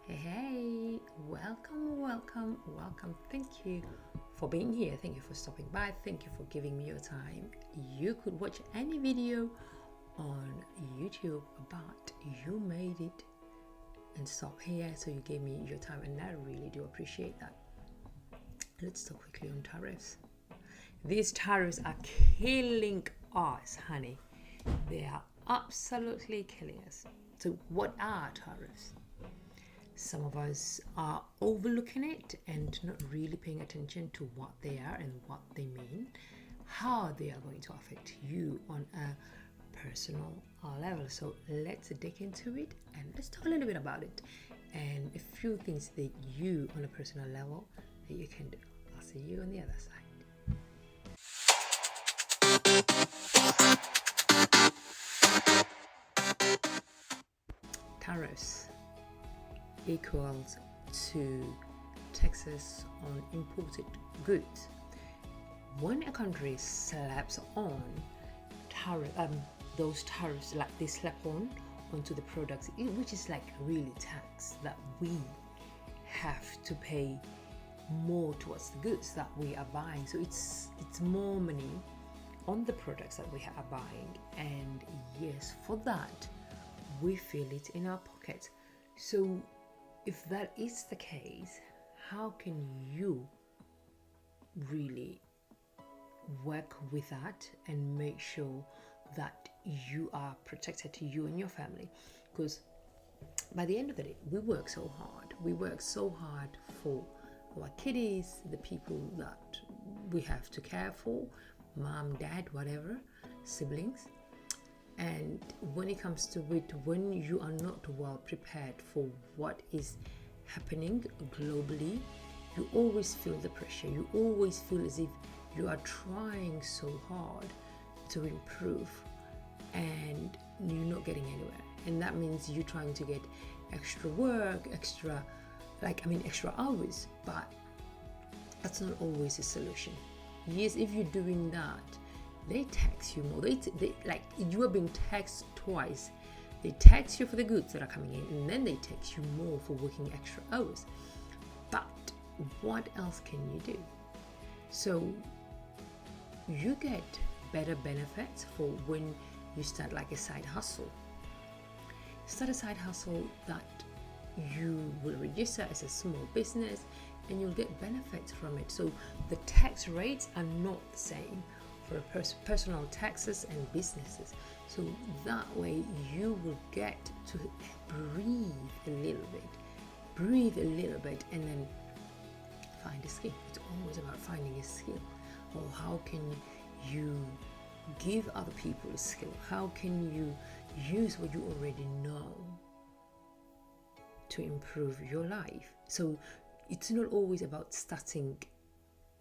Hey, welcome. Thank you for being here. Thank you for stopping by. Thank you for giving me your time. You could watch any video on YouTube, but you made it and stop here, so you gave me your time, and I really do appreciate that. Let's talk quickly on tariffs. These tariffs are killing us, honey. They are absolutely killing us. So, what are tariffs? Some of us are overlooking it and not really paying attention to what they are and what they mean, how they are going to affect you on a personal level. So let's dig into it and let's talk a little bit about it and a few things that you on a personal level that you can do. I'll see you on the other side. Tariffs equals to taxes on imported goods. When a country slaps on those tariffs, like they slap onto the products, which is like really tax that we have to pay more towards the goods that we are buying. So it's more money on the products that we are buying, and yes, for that we feel it in our pocket. So if that is the case, how can you really work with that and make sure that you are protected, to you and your family? Because by the end of the day, we work so hard for our kiddies, the people that we have to care for, mom, dad, whatever, siblings. And when it comes to it, when you are not well prepared for what is happening globally, you always feel the pressure. You always feel as if you are trying so hard to improve and you're not getting anywhere. And that means you're trying to get extra work, extra hours, but that's not always a solution. Yes, if you're doing that, they tax you more. They like you are being taxed twice. They tax you for the goods that are coming in, and then they tax you more for working extra hours. But what else can you do? So you get better benefits for when you start like a side hustle. Start a side hustle that you will register as a small business, and you'll get benefits from it. So the tax rates are not the same for personal taxes and businesses. So that way you will get to breathe a little bit and then find a skill. It's always about finding a skill. Or how can you give other people a skill? How can you use what you already know to improve your life? So it's not always about starting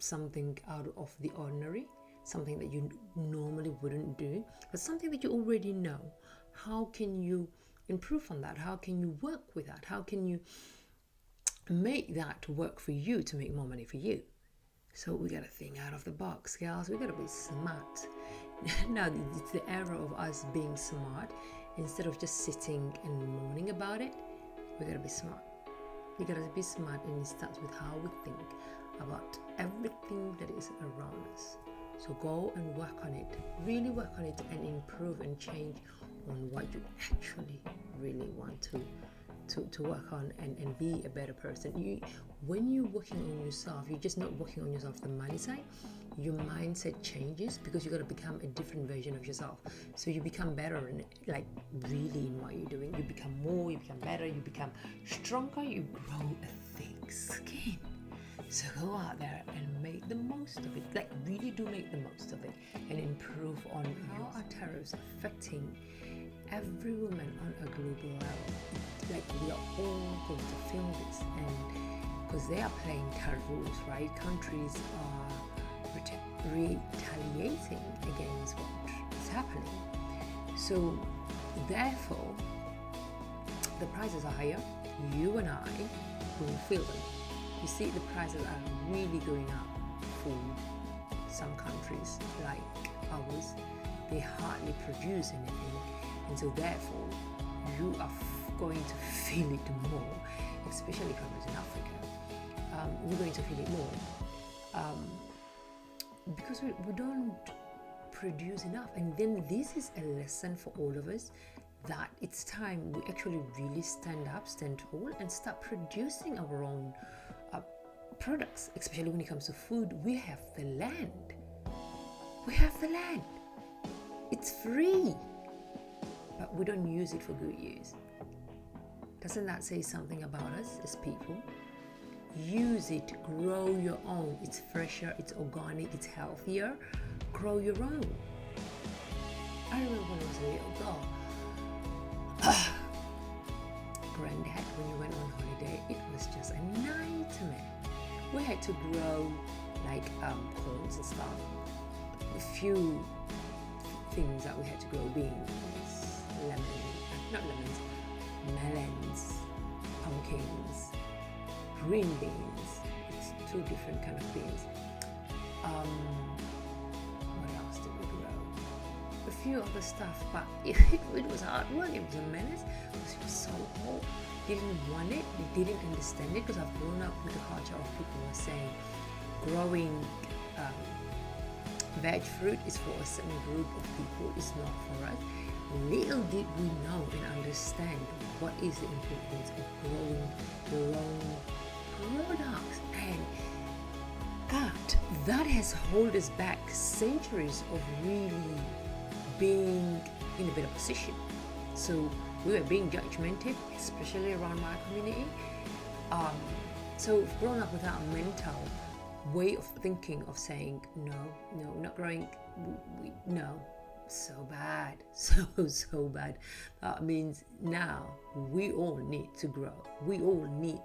something out of the ordinary, something that you normally wouldn't do, but something that you already know. How can you improve on that? How can you work with that? How can you make that work for you to make more money for you? So we gotta think out of the box, girls. We gotta be smart. Now it's the era of us being smart. Instead of just sitting and moaning about it, we gotta be smart. We gotta be smart, and it starts with how we think about everything that is around us. So go and work on it, really work on it, and improve and change on what you actually really want to work on and be a better person. When you're working on yourself, you're just not working on yourself the money side. Your mindset changes because you got to become a different version of yourself. So you become better in like really in what you're doing. You become more, you become better, you become stronger, you grow a thick skin. So go out there and make the most of it. Like really do make the most of it and improve on how are tariffs affecting every woman on a global level. Like we are all going to feel this, and because they are playing their rules, right? Countries are retaliating against what is happening. So therefore, the prices are higher. You and I will feel them. You see, the prices are really going up for some countries like ours. They hardly produce anything, and so therefore you are going to feel it more, especially farmers in Africa, we're going to feel it more, because we don't produce enough. And then this is a lesson for all of us, that it's time we actually really stand up, stand tall, and start producing our own products, especially when it comes to food. We have the land. It's free, but we don't use it for good use. Doesn't that say something about us as people? Use it, grow your own. It's fresher, it's organic, it's healthier. Grow your own. I remember when I was a little girl, Granddad, when you went on holiday, it was just a nightmare. We had to grow like corns and stuff. A few things that we had to grow: beans, melons, pumpkins, green beans. It's two different kind of beans. What else did we grow? A few other stuff, but it was hard work. It was a menace because it was so hot. Didn't want it. We didn't understand it, because I've grown up with the culture of people who are saying growing veg fruit is for a certain group of people, it's not for us. Little did we know and understand what is the importance of growing your own products. And God, that has held us back centuries of really being in a better position. So we were being judgmental, especially around my community. So we've grown up with that mental way of thinking, of saying no, not growing, no, so bad, so bad. That means now we all need to grow. We all need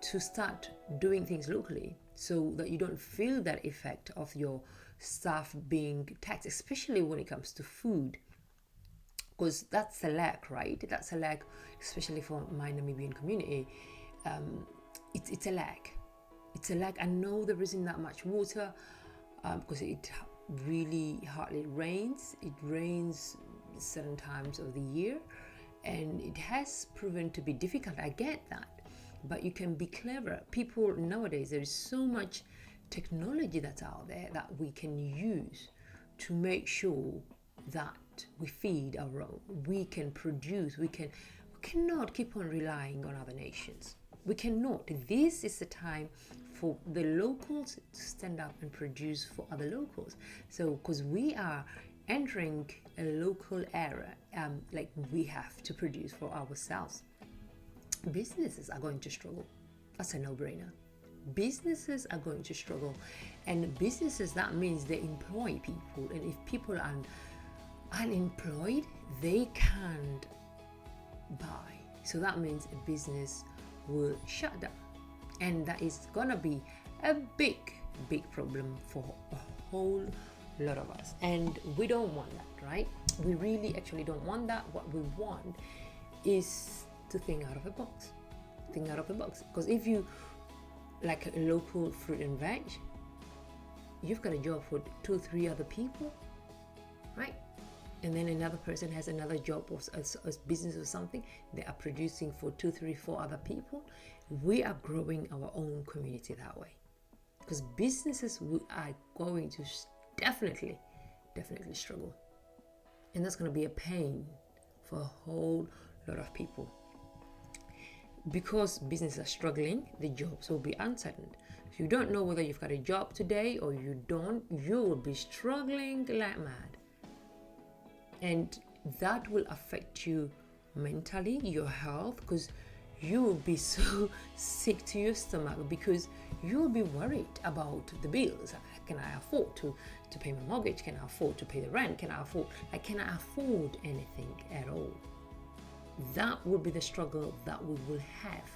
to start doing things locally, so that you don't feel that effect of your staff being taxed, especially when it comes to food, because that's a lack, right? That's a lack, especially for my Namibian community. It's a lack. It's a lack. I know there isn't that much water, because it really hardly rains. It rains certain times of the year, and it has proven to be difficult. I get that, but you can be clever. People nowadays, there is so much technology that's out there that we can use to make sure that we feed our own. We can produce. We cannot keep on relying on other nations. We cannot. This is the time for the locals to stand up and produce for other locals. So, because we are entering a local era, like we have to produce for ourselves. Businesses are going to struggle. That's a no-brainer. Businesses are going to struggle, and businesses, that means they employ people, and if people are unemployed, they can't buy. So that means a business will shut down, and that is gonna be a big problem for a whole lot of us, and we don't want that, right? We really actually don't want that. What we want is to think out of the box, because if you like a local fruit and veg, you've got a job for 2-3 other people, right? And then another person has another job or a business or something. They are producing for 2-3-4 other people. We are growing our own community that way, because businesses are going to definitely struggle, and that's going to be a pain for a whole lot of people. Because businesses are struggling, the jobs will be uncertain. If you don't know whether you've got a job today or you don't, you will be struggling like mad. And that will affect you mentally, your health, because you will be so sick to your stomach, because you will be worried about the bills. Can I afford to pay my mortgage? Can I afford to pay the rent? Can I afford anything at all? That will be the struggle that we will have,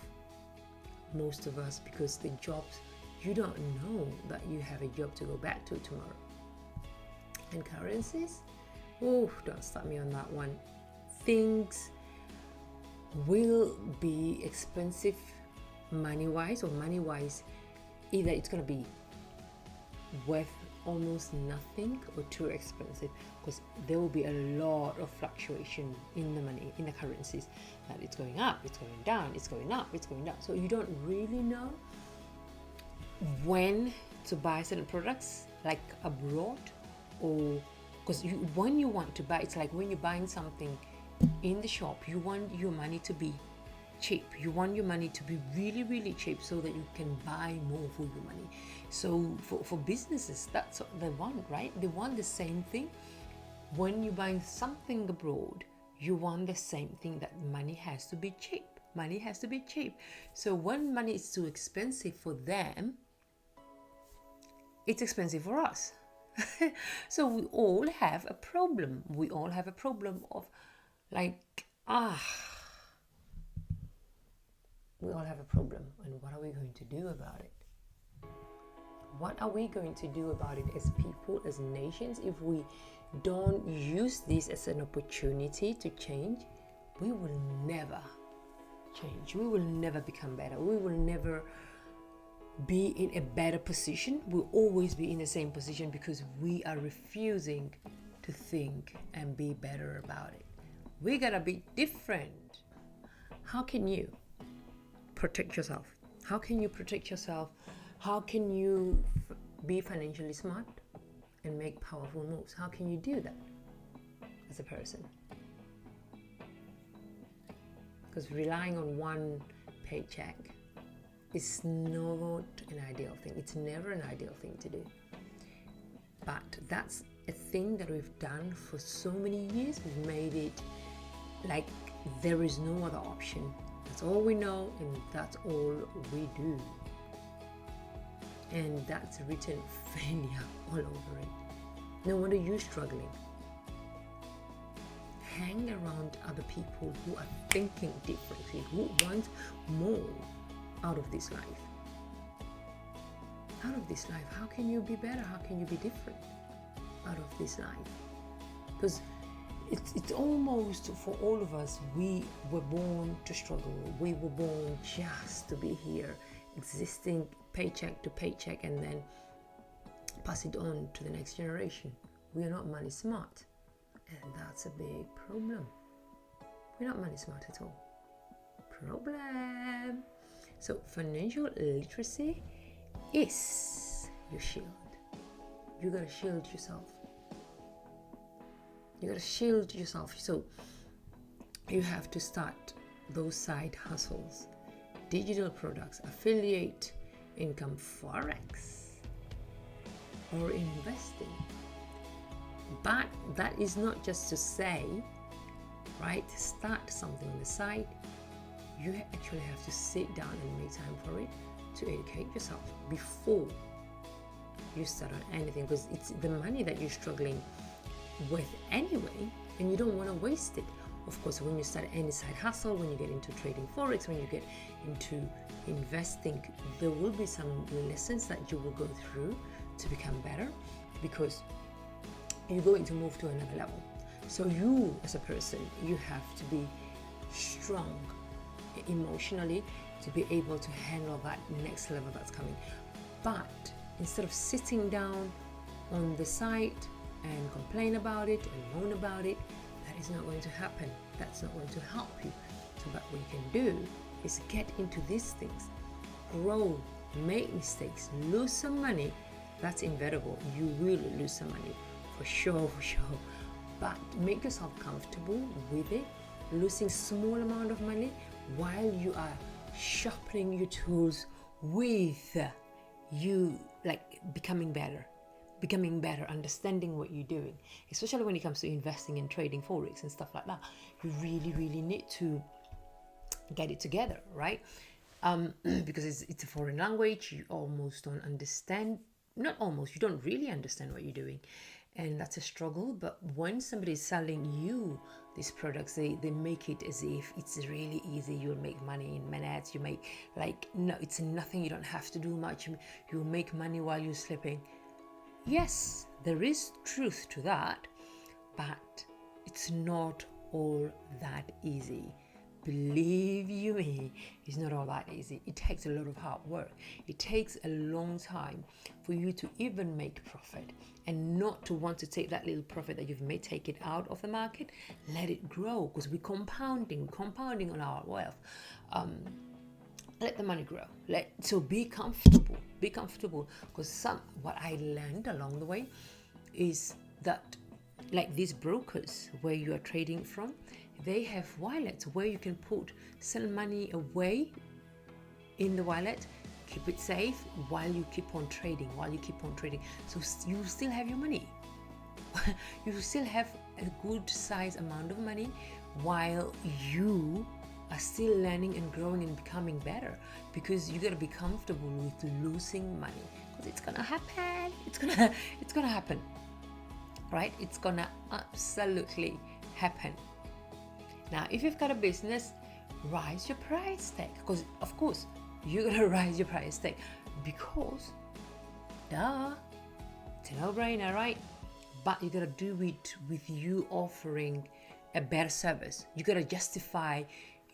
most of us, because the jobs, you don't know that you have a job to go back to tomorrow. And currencies, oh, don't start me on that one. Things will be expensive money-wise, either it's going to be worth almost nothing or too expensive, because there will be a lot of fluctuation in the money, in the currencies, that it's going up, it's going down, it's going up, it's going down. So you don't really know when to buy certain products, like abroad, or because when you want to buy, it's like when you're buying something in the shop, you want your money to be cheap. You want your money to be really, really cheap so that you can buy more for your money. So for businesses, that's what they want, right? They want the same thing. When you're buying something abroad, you want the same thing, that money has to be cheap. Money has to be cheap. So when money is too expensive for them, it's expensive for us. So we all have a problem. We all have a problem of like, we all have a problem, and what are we going to do about it? What are we going to do about it as people, as nations? If we don't use this as an opportunity to change, we will never change. We will never become better. We will never be in a better position. We'll always be in the same position because we are refusing to think and be better about it. We gotta be different. How can you protect yourself? How can you protect yourself? How can you be financially smart and make powerful moves? How can you do that as a person? Because relying on one paycheck is not an ideal thing. It's never an ideal thing to do. But that's a thing that we've done for so many years. We've made it like there is no other option. That's all we know, and that's all we do. And that's written failure all over it. No wonder you're struggling. Hang around other people who are thinking differently, who want more out of this life. Out of this life, how can you be better? How can you be different out of this life? Because it's almost for all of us, we were born to struggle. We were born just to be here, existing paycheck to paycheck, and then pass it on to the next generation. We are not money smart, and that's a big problem. We're not money smart at all. Problem. So financial literacy is your shield. You gotta shield yourself. You gotta shield yourself. So you have to start those side hustles, digital products, affiliate income, forex, or investing. But that is not just to say, right, start something on the side. You actually have to sit down and make time for it, to educate yourself before you start on anything, because it's the money that you're struggling with anyway, and you don't want to waste it. Of course, when you start any side hustle, when you get into trading forex, when you get into investing, there will be some lessons that you will go through to become better, because you're going to move to another level. So you as a person, you have to be strong emotionally to be able to handle that next level that's coming. But instead of sitting down on the side and complain about it and moan about it, that is not going to happen. That's not going to help you. So what we can do is get into these things, grow, make mistakes, lose some money. That's inevitable. You will lose some money for sure. But make yourself comfortable with it, losing small amount of money while you are sharpening your tools with you, like becoming better, understanding what you're doing, especially when it comes to investing and trading forex and stuff like that. You really need to get it together, right? Because it's a foreign language. You almost don't understand, not almost, you don't really understand what you're doing, and that's a struggle. But when somebody is selling you these products, they make it as if it's really easy. You'll make money in minutes. You make, like, no, it's nothing. You don't have to do much. You'll make money while you're sleeping. Yes, there is truth to that, but it's not all that easy. believe you me, it's not all that easy. It takes a lot of hard work. It takes a long time for you to even make profit, and not to want to take that little profit that you've made, take it out of the market, let it grow, because we're compounding on our wealth. Let the money grow. So be comfortable, because what I learned along the way is that, like these brokers where you are trading from, they have wallets where you can send money away in the wallet, keep it safe while you keep on trading. So you still have your money. You still have a good size amount of money while you are still learning and growing and becoming better, because you got to be comfortable with losing money, because it's gonna happen. It's gonna happen, right? It's gonna absolutely happen. Now, if you've got a business, rise your price tag, because of course you're gonna rise your price tag, because duh, it's a no-brainer, right? But you gotta do it with you offering a better service. You gotta justify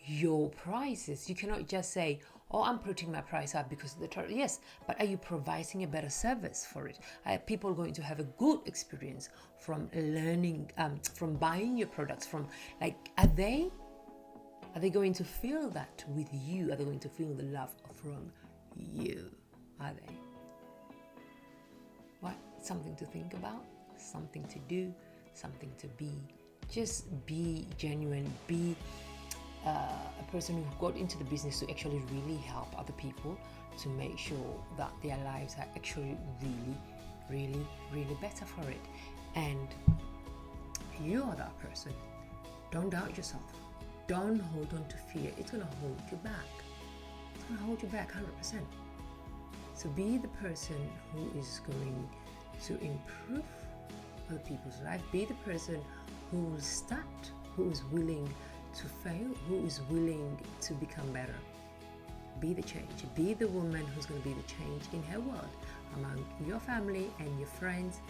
your prices. You cannot just say, oh, I'm putting my price up because of the tariff. Yes, but are you providing a better service for it? Are people going to have a good experience from learning, from buying your products? Are they going to feel that with you? Are they going to feel the love from you? Are they? What? Something to think about, something to do, something to be. Just be genuine. Be a person who got into the business to actually really help other people, to make sure that their lives are actually really better for it. And you are that person. Don't doubt yourself. Don't hold on to fear. It's going to hold you back. It's going to hold you back 100%. So be the person who is going to improve other people's life. Be the person who will start, who is willing to fail, who is willing to become better. Be the change. Be the woman who's going to be the change in her world, among your family and your friends.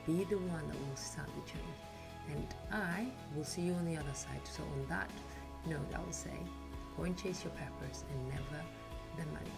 Be the one that will start the change. And I will see you on the other side. So on that note, I will say, go and chase your purpose and never the money.